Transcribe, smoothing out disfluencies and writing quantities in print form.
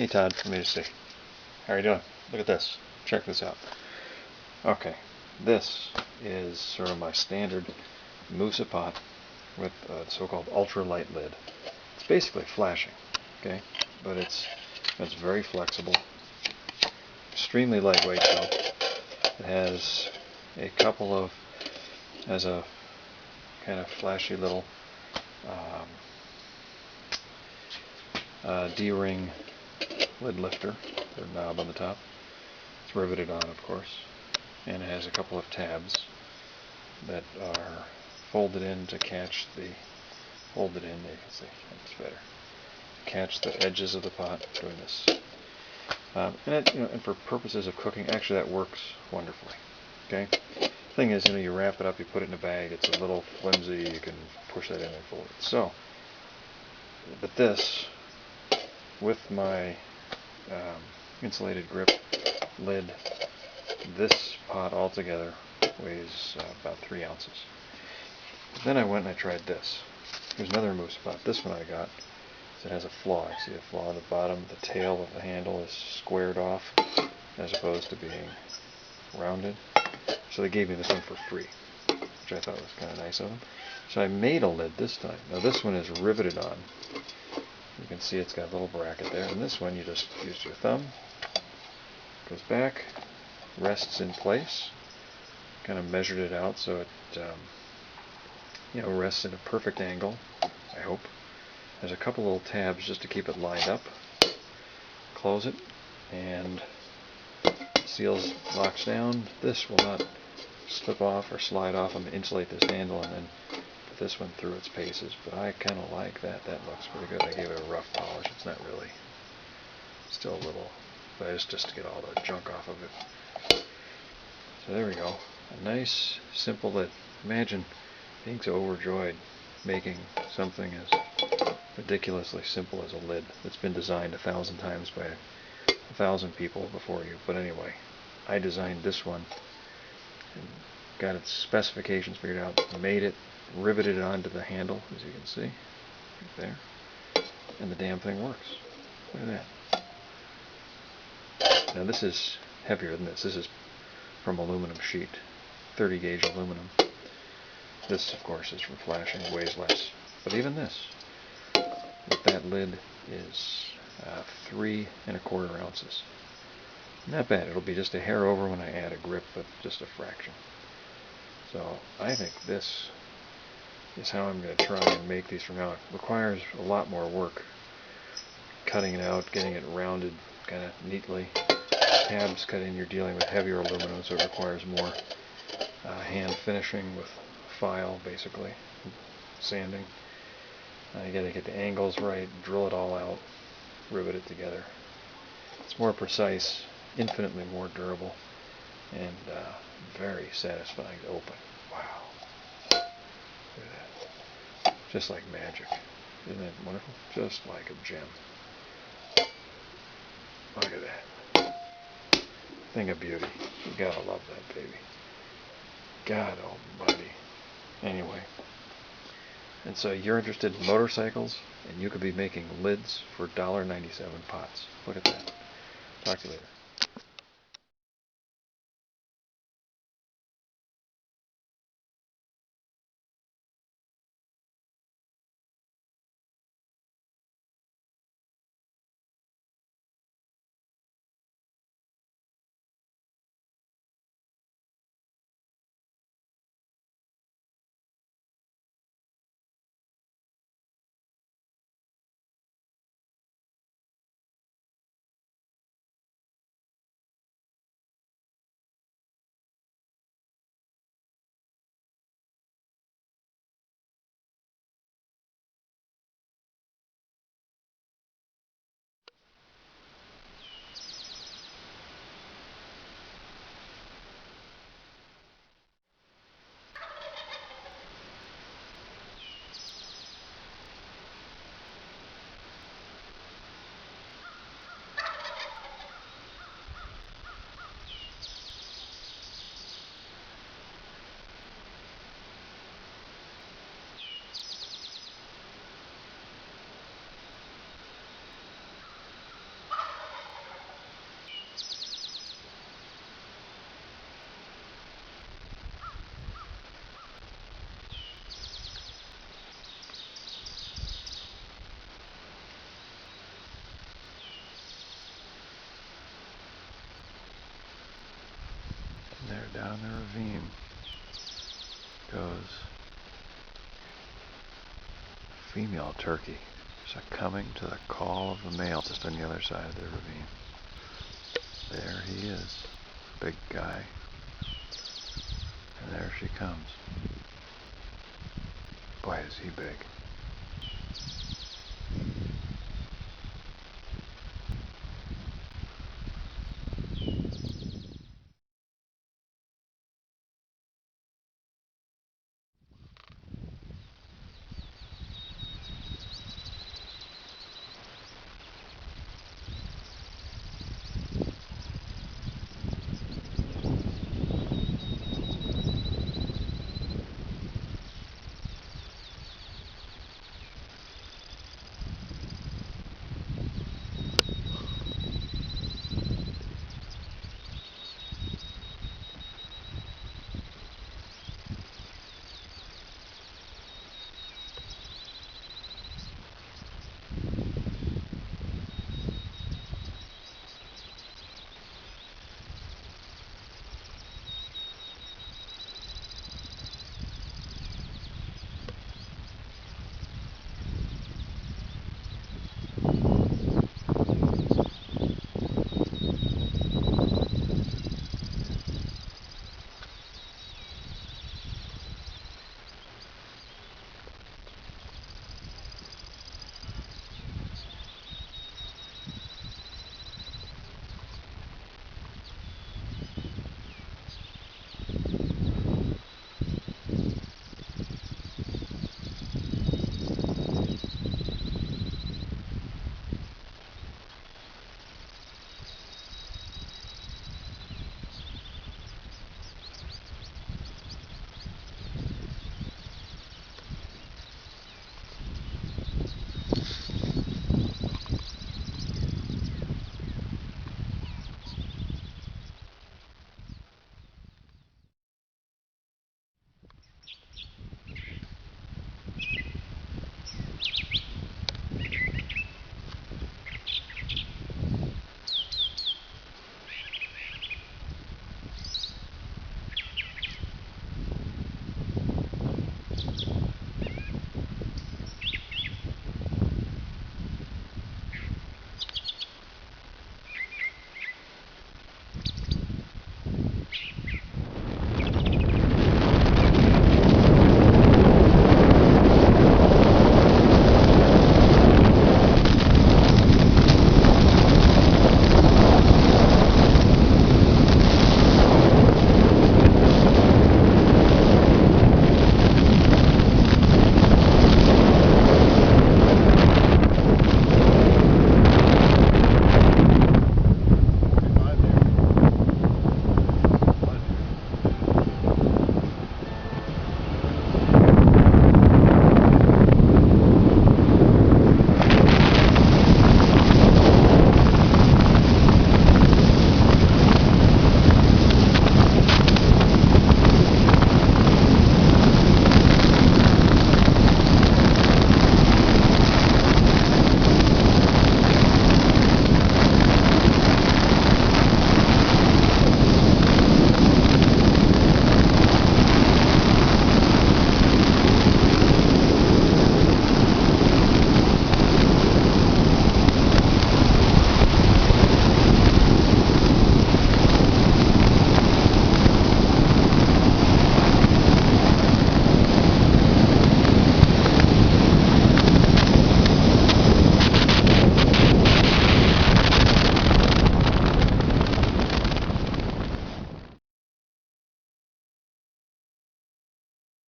Hey Todd, let me just see. How are you doing? Look at this. Check this out. Okay, this is sort of my standard imusa pot with a so-called ultralight lid. It's basically flashing, okay? But it's very flexible, extremely lightweight though. It has a kind of flashy little um, D-ring lid lifter, the knob on the top. It's riveted on, of course, and it has a couple of tabs that are folded in to catch the folded in. You can see that's better. Catch the edges of the pot doing this, and for purposes of cooking, actually that works wonderfully. Okay. Thing is, you wrap it up, you put it in a bag. It's a little flimsy. You can push that in and fold it. So, but this with my insulated grip lid, this pot altogether weighs about 3 ounces. But then I went and I tried this. Here's another moose pot. This one I got. It has a flaw. You see a flaw on the bottom. The tail of the handle is squared off as opposed to being rounded. So they gave me this one for free, which I thought was kind of nice of them. So I made a lid this time. Now this one is riveted on. You can see it's got a little bracket there. And this one you just use your thumb. Goes back, rests in place. Kind of measured it out so it rests in a perfect angle, I hope. There's a couple little tabs just to keep it lined up. Close it, and seals, locks down. This will not slip off or slide off. I'm going to insulate this handle and then put this one through its paces, but I kind of like that. That looks pretty good. I gave it a rough polish. It's not really, still a little, but it's just to get all the junk off of it. So there we go. A nice, simple lid. Imagine being so overjoyed making something as ridiculously simple as a lid that's been designed 1,000 times by 1,000 people before you. But anyway, I designed this one and got its specifications figured out, made it, riveted it onto the handle, as you can see, right there, and the damn thing works. Look at that. Now this is heavier than this. This is from aluminum sheet, 30 gauge aluminum. This, of course, is from flashing, weighs less. But even this, with that lid, is 3¼ ounces. Not bad. It'll be just a hair over when I add a grip, but just a fraction. So I think this is how I'm going to try and make these from now. It requires a lot more work. Cutting it out, getting it rounded kind of neatly. Tabs cut in, you're dealing with heavier aluminum, so it requires more hand finishing with file, basically, sanding. You got to get the angles right, drill it all out, rivet it together. It's more precise, infinitely more durable, and very satisfying to open. Wow. Look at that. Just like magic. Isn't that wonderful? Just like a gem. Look at that. Thing of beauty. You gotta love that baby. God almighty. Anyway. And so you're interested in motorcycles, and you could be making lids for $1.97 pots. Look at that. Talk to you later. female turkey succumbing to the call of the male just on the other side of the ravine. There he is, big guy. And there she comes. Boy, is he big.